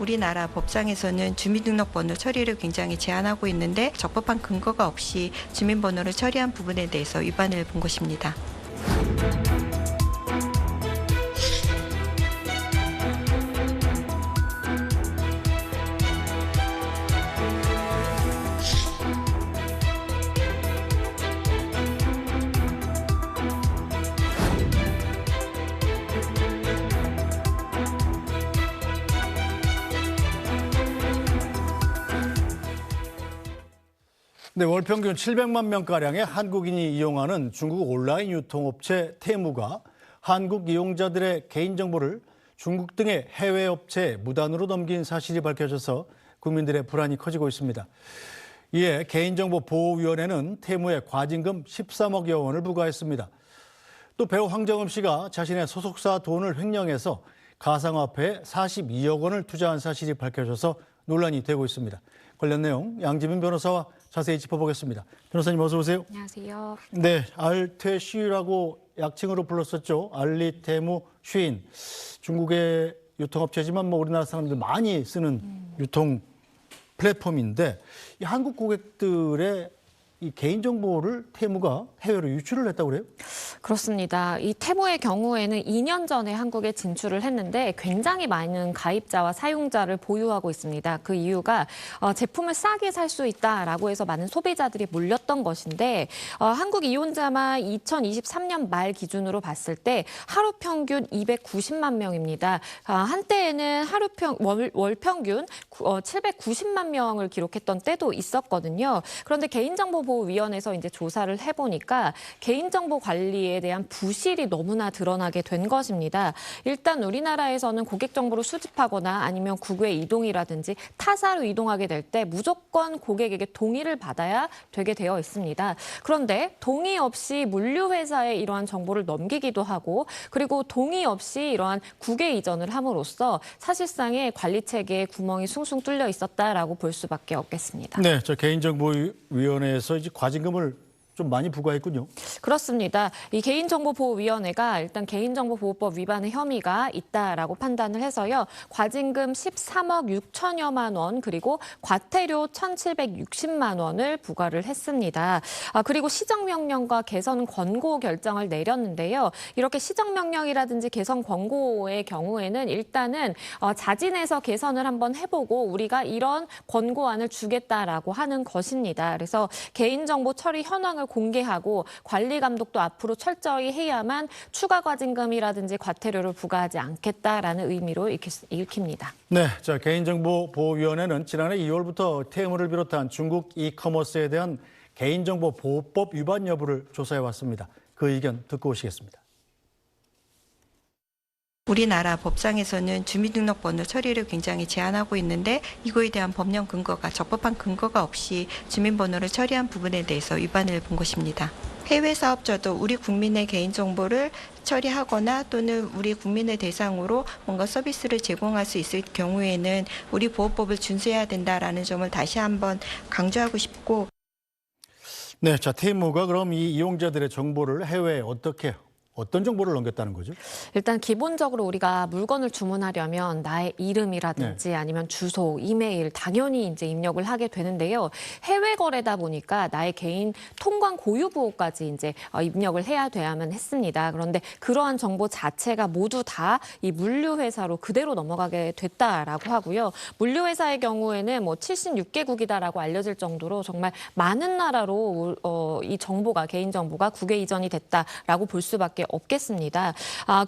우리나라 법상에서는 주민등록번호 처리를 굉장히 제한하고 있는데 적법한 근거가 없이 주민번호를 처리한 부분에 대해서 위반을 본 것입니다. 네, 월 평균 700만 명가량의 한국인이 이용하는 중국 온라인 유통업체 테무가 한국 이용자들의 개인정보를 중국 등의 해외 업체에 무단으로 넘긴 사실이 밝혀져서 국민들의 불안이 커지고 있습니다. 이에 개인정보보호위원회는 테무에 과징금 13억여 원을 부과했습니다. 또 배우 황정음 씨가 자신의 소속사 돈을 횡령해서 가상화폐에 42억 원을 투자한 사실이 밝혀져서 논란이 되고 있습니다. 관련 내용 양지민 변호사와 자세히 짚어보겠습니다. 변호사님 어서 오세요. 안녕하세요. 네, 알퇴쉬라고 약칭으로 불렀었죠. 알리테무 쉬인. 중국의 유통업체지만 우리나라 사람들 많이 쓰는 유통 플랫폼인데 이 한국 고객들의 이 개인정보를 테무가 해외로 유출을 했다고 그래요? 그렇습니다. 이 테무의 경우에는 2년 전에 한국에 진출을 했는데 굉장히 많은 가입자와 사용자를 보유하고 있습니다. 그 이유가 제품을 싸게 살 수 있다라고 해서 많은 소비자들이 몰렸던 것인데 한국 이용자만 2023년 말 기준으로 봤을 때 하루 평균 290만 명입니다. 한때에는 월 평균 790만 명을 기록했던 때도 있었거든요. 그런데 개인정보보호위원회에서 이제 조사를 해보니까 개인정보 관리에 대한 부실이 너무나 드러나게 된 것입니다. 일단 우리나라에서는 고객 정보를 수집하거나 아니면 국외 이동이라든지 타사로 이동하게 될 때 무조건 고객에게 동의를 받아야 되게 되어 있습니다. 그런데 동의 없이 물류회사에 이러한 정보를 넘기기도 하고 그리고 동의 없이 이러한 국외 이전을 함으로써 사실상의 관리 체계에 구멍이 숭숭 뚫려 있었다라고 볼 수밖에 없겠습니다. 네, 저 개인정보위원회에서 이제 과징금을 좀 많이 부과했군요. 그렇습니다. 이 개인정보보호위원회가 일단 개인정보보호법 위반의 혐의가 있다라고 판단을 해서요. 과징금 13억 6천여만 원 그리고 과태료 1,760만 원을 부과를 했습니다. 그리고 시정명령과 개선 권고 결정을 내렸는데요. 이렇게 시정명령이라든지 개선 권고의 경우에는 일단은 자진해서 개선을 한번 해보고 우리가 이런 권고안을 주겠다라고 하는 것입니다. 그래서 개인정보 처리 현황을 공개하고 관리 감독도 앞으로 철저히 해야만 추가 과징금이라든지 과태료를 부과하지 않겠다라는 의미로 읽힙니다. 네, 자 개인정보보호위원회는 지난해 2월부터 테무를 비롯한 중국 이커머스에 대한 개인정보보호법 위반 여부를 조사해 왔습니다. 그 의견 듣고 오시겠습니다. 우리나라 법상에서는 주민등록번호 처리를 굉장히 제한하고 있는데 이거에 대한 법령 근거가 적법한 근거가 없이 주민번호를 처리한 부분에 대해서 위반을 본 것입니다. 해외 사업자도 우리 국민의 개인정보를 처리하거나 또는 우리 국민을 대상으로 뭔가 서비스를 제공할 수 있을 경우에는 우리 보호법을 준수해야 된다라는 점을 다시 한번 강조하고 싶고. 네, 자 테무가 그럼 이 이용자들의 정보를 해외에 어떤 정보를 넘겼다는 거죠? 일단 기본적으로 우리가 물건을 주문하려면 나의 이름이라든지 아니면 주소, 이메일 당연히 이제 입력을 하게 되는데요. 해외 거래다 보니까 나의 개인 통관 고유 보호까지 이제 입력을 해야 돼야만 했습니다. 그런데 그러한 정보 자체가 모두 다 이 물류 회사로 그대로 넘어가게 됐다라고 하고요. 물류 회사의 경우에는 76개국이다라고 알려질 정도로 정말 많은 나라로 이 정보가 개인 정보가 국외 이전이 됐다라고 볼 수밖에 없겠습니다.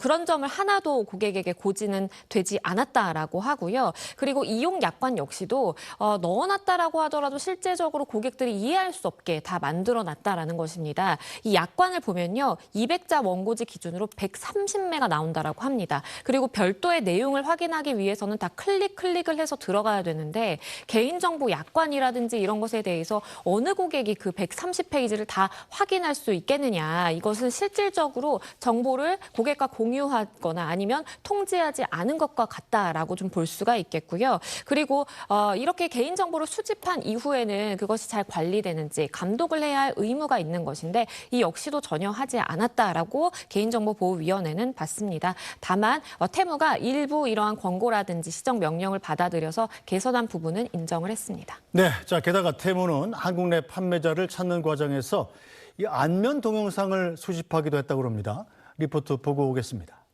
그런 점을 하나도 고객에게 고지는 되지 않았다라고 하고요. 그리고 이용 약관 역시도 넣어놨다라고 하더라도 실제적으로 고객들이 이해할 수 없게 다 만들어놨다라는 것입니다. 이 약관을 보면요. 200자 원고지 기준으로 130매가 나온다라고 합니다. 그리고 별도의 내용을 확인하기 위해서는 다 클릭을 해서 들어가야 되는데 개인정보 약관이라든지 이런 것에 대해서 어느 고객이 그 130페이지를 다 확인할 수 있겠느냐. 이것은 실질적으로 정보를 고객과 공유하거나 아니면 통지하지 않은 것과 같다라고 좀 볼 수가 있겠고요. 그리고 이렇게 개인정보를 수집한 이후에는 그것이 잘 관리되는지 감독을 해야 할 의무가 있는 것인데 이 역시도 전혀 하지 않았다라고 개인정보보호위원회는 봤습니다. 다만 테무가 일부 이러한 권고라든지 시정 명령을 받아들여서 개선한 부분은 인정을 했습니다. 네, 자 게다가 테무는 한국 내 판매자를 찾는 과정에서 이 안면 동영상을 수집하기도 했다고 합니다. 리포트 보고 오겠습니다.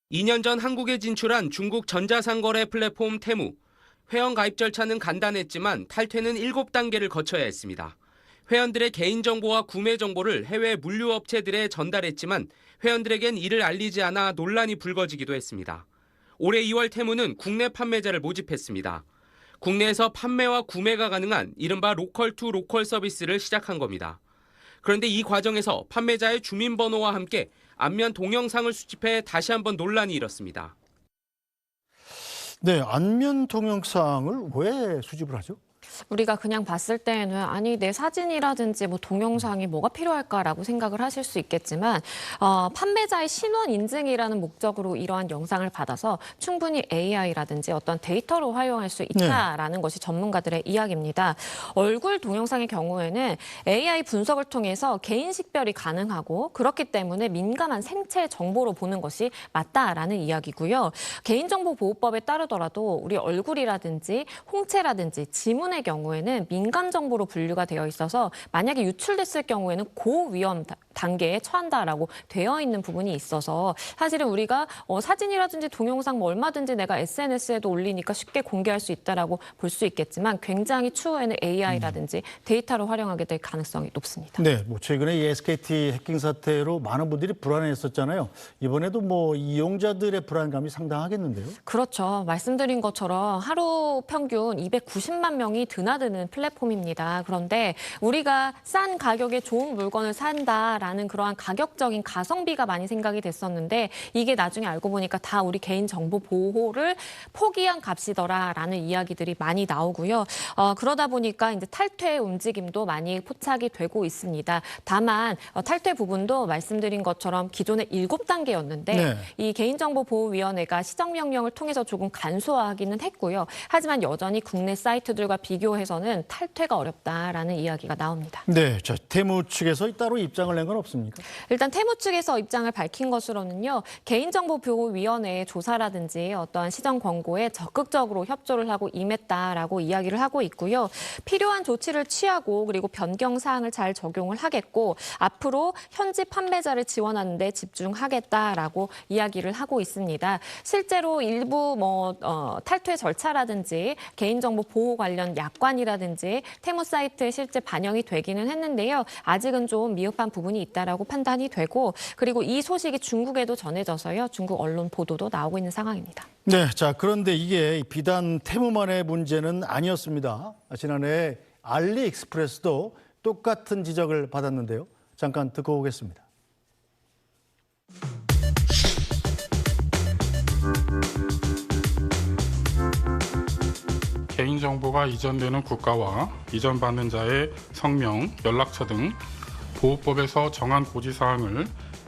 2년 전 한국에 진출한 중국 전자상거래 플랫폼 테무. 회원 가입 절차는 간단했지만 탈퇴는 7단계를 거쳐야 했습니다. 회원들의 개인정보와 구매 정보를 해외 물류업체들에 전달했지만 회원들에겐 이를 알리지 않아 논란이 불거지기도 했습니다. 올해 2월 테무는 국내 판매자를 모집했습니다. 국내에서 판매와 구매가 가능한 이른바 로컬 투 로컬 서비스를 시작한 겁니다. 그런데 이 과정에서 판매자의 주민번호와 함께 안면 동영상을 수집해 다시 한번 논란이 일었습니다. 네, 안면 동영상을 왜 수집을 하죠? 우리가 그냥 봤을 때에는 아니 내 사진이라든지 뭐 동영상이 뭐가 필요할까라고 생각을 하실 수 있겠지만 판매자의 신원 인증이라는 목적으로 이러한 영상을 받아서 충분히 AI라든지 어떤 데이터로 활용할 수 있다라는 것이 전문가들의 이야기입니다. 얼굴 동영상의 경우에는 AI 분석을 통해서 개인 식별이 가능하고 그렇기 때문에 민감한 생체 정보로 보는 것이 맞다라는 이야기고요. 개인정보보호법에 따르더라도 우리 얼굴이라든지 홍채라든지 지문의 경우에는 민감 정보로 분류가 되어 있어서 만약에 유출됐을 경우에는 고위험 단계에 처한다라고 되어 있는 부분이 있어서 사실은 우리가 사진이라든지 동영상 뭐 얼마든지 내가 SNS에도 올리니까 쉽게 공개할 수 있다라고 볼 수 있겠지만 굉장히 추후에는 AI라든지 데이터로 활용하게 될 가능성이 높습니다. 네, 뭐 최근에 이 SKT 해킹 사태로 많은 분들이 불안해했었잖아요. 이번에도 뭐 이용자들의 불안감이 상당하겠는데요. 그렇죠. 말씀드린 것처럼 하루 평균 290만 명이 드나드는 플랫폼입니다. 그런데 우리가 싼 가격에 좋은 물건을 산다라는 그러한 가격적인 가성비가 많이 생각이 됐었는데 이게 나중에 알고 보니까 다 우리 개인정보 보호를 포기한 값이더라라는 이야기들이 많이 나오고요. 그러다 보니까 이제 탈퇴 움직임도 많이 포착이 되고 있습니다. 다만 탈퇴 부분도 말씀드린 것처럼 기존에 7단계였는데 네. 이 개인정보보호위원회가 시정명령을 통해서 조금 간소화하기는 했고요. 하지만 여전히 국내 사이트들과 비교해서는 탈퇴가 어렵다라는 이야기가 나옵니다. 네, 자 테무 측에서 따로 입장을 낸 건 없습니까? 일단 테무 측에서 입장을 밝힌 것으로는요. 개인정보보호위원회의 조사라든지 어떠한 시정 권고에 적극적으로 협조를 하고 임했다라고 이야기를 하고 있고요. 필요한 조치를 취하고 그리고 변경 사항을 잘 적용을 하겠고 앞으로 현지 판매자를 지원하는 데 집중하겠다라고 이야기를 하고 있습니다. 실제로 일부 탈퇴 절차라든지 개인정보 보호 관련 약관이라든지 테무 사이트에 실제 반영이 되기는 했는데요. 아직은 좀 미흡한 부분이 있다라고 판단이 되고 그리고 이 소식이 중국에도 전해져서요. 중국 언론 보도도 나오고 있는 상황입니다. 네, 자 그런데 이게 비단 테무만의 문제는 아니었습니다. 지난해 알리익스프레스도 똑같은 지적을 받았는데요. 잠깐 듣고 오겠습니다. 개인정보가 이전되는 국가와 이전받는 자의 성명, 연락처 등 보호법에서 정한 고지사항을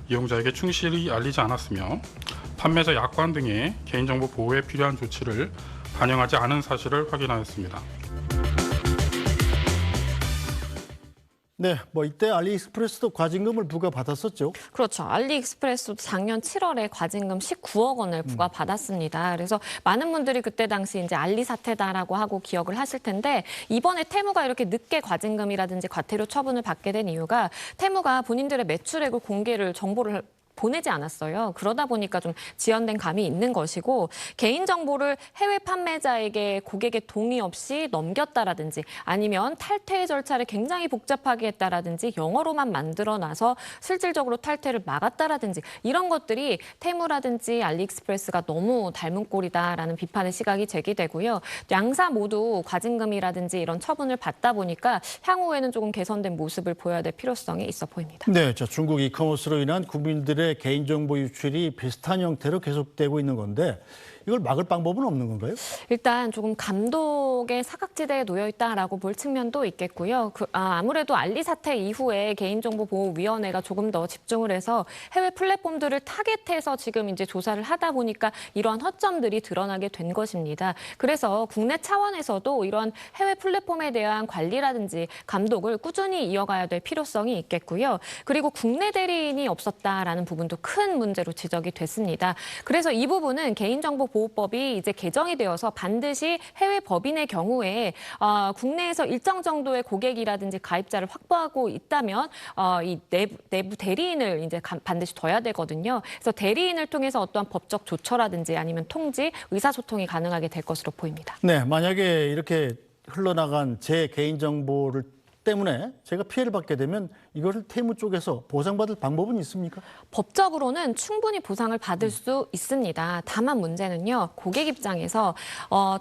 이용자에게 충실히 알리지 않았으며 판매자 약관 등의 개인정보 보호에 필요한 조치를 반영하지 않은 사실을 확인하였습니다. 네, 뭐 이때 알리익스프레스도 과징금을 부과받았었죠. 그렇죠. 알리익스프레스도 작년 7월에 과징금 19억 원을 부과받았습니다. 그래서 많은 분들이 그때 당시 이제 알리 사태다라고 하고 기억을 하실 텐데 이번에 테무가 이렇게 늦게 과징금이라든지 과태료 처분을 받게 된 이유가 테무가 본인들의 매출액을 정보를 보내지 않았어요. 그러다 보니까 좀 지연된 감이 있는 것이고 개인정보를 해외 판매자에게 고객의 동의 없이 넘겼다라든지 아니면 탈퇴 절차를 굉장히 복잡하게 했다라든지 영어로만 만들어놔서 실질적으로 탈퇴를 막았다라든지 이런 것들이 테무라든지 알리익스프레스가 너무 닮은 꼴이다라는 비판의 시각이 제기되고요. 양사 모두 과징금이라든지 이런 처분을 받다 보니까 향후에는 조금 개선된 모습을 보여야 될 필요성이 있어 보입니다. 네, 자 중국 이커머스로 인한 국민들의 개인정보 유출이 비슷한 형태로 계속되고 있는 건데 이걸 막을 방법은 없는 건가요? 일단 조금 감독의 사각지대에 놓여 있다라고 볼 측면도 있겠고요. 아무래도 알리 사태 이후에 개인정보보호위원회가 조금 더 집중을 해서 해외 플랫폼들을 타겟해서 지금 이제 조사를 하다 보니까 이러한 허점들이 드러나게 된 것입니다. 그래서 국내 차원에서도 이러한 해외 플랫폼에 대한 관리라든지 감독을 꾸준히 이어가야 될 필요성이 있겠고요. 그리고 국내 대리인이 없었다라는 부분도 큰 문제로 지적이 됐습니다. 그래서 이 부분은 개인정보보호법이 이제 개정이 되어서 반드시 해외 법인의 경우에 국내에서 일정 정도의 고객이라든지 가입자를 확보하고 있다면 이 내부 대리인을 이제 반드시 둬야 되거든요. 그래서 대리인을 통해서 어떠한 법적 조처라든지 아니면 통지, 의사소통이 가능하게 될 것으로 보입니다. 네, 만약에 이렇게 흘러나간 제 개인정보를 때문에 제가 피해를 받게 되면 이것을 태무 쪽에서 보상받을 방법은 있습니까? 법적으로는 충분히 보상을 받을 수 있습니다. 다만 문제는요, 고객 입장에서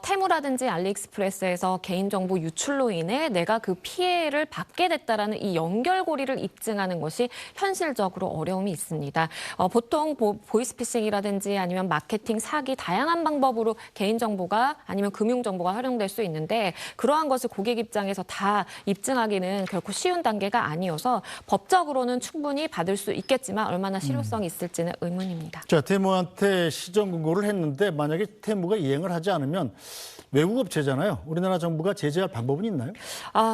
테무라든지 알리익스프레스에서 개인정보 유출로 인해 내가 그 피해를 받게 됐다라는 이 연결고리를 입증하는 것이 현실적으로 어려움이 있습니다. 보통 보이스피싱이라든지 아니면 마케팅, 사기, 다양한 방법으로 개인정보가 아니면 금융정보가 활용될 수 있는데 그러한 것을 고객 입장에서 다 입증하기는 결코 쉬운 단계가 아니어서 법적으로는 충분히 받을 수 있겠지만 얼마나 실효성이 있을지는 의문입니다. 자, 테무한테 시정 권고를 했는데 만약에 테무가 이행을 하지 않으면 외국 업체잖아요. 우리나라 정부가 제재할 방법은 있나요?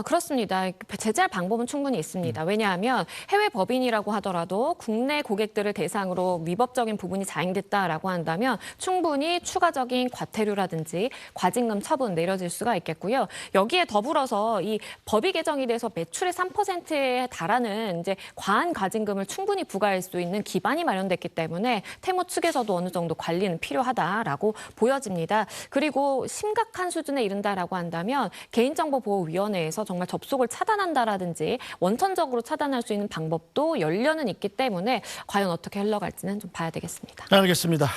그렇습니다. 제재할 방법은 충분히 있습니다. 왜냐하면 해외 법인이라고 하더라도 국내 고객들을 대상으로 위법적인 부분이 자행됐다라고 한다면 충분히 추가적인 과태료라든지 과징금 처분 내려질 수가 있겠고요. 여기에 더불어서 이 법이 개정이 돼서 매출의 3%에 달하는 이제 과한 과징금을 충분히 부과할 수 있는 기반이 마련됐기 때문에 테무 측에서도 어느 정도 관리는 필요하다라고 보여집니다. 그리고 심각한 수준에 이른다라고 한다면 개인정보보호위원회에서 정말 접속을 차단한다라든지 원천적으로 차단할 수 있는 방법도 열려는 있기 때문에 과연 어떻게 흘러갈지는 좀 봐야 되겠습니다. 알겠습니다.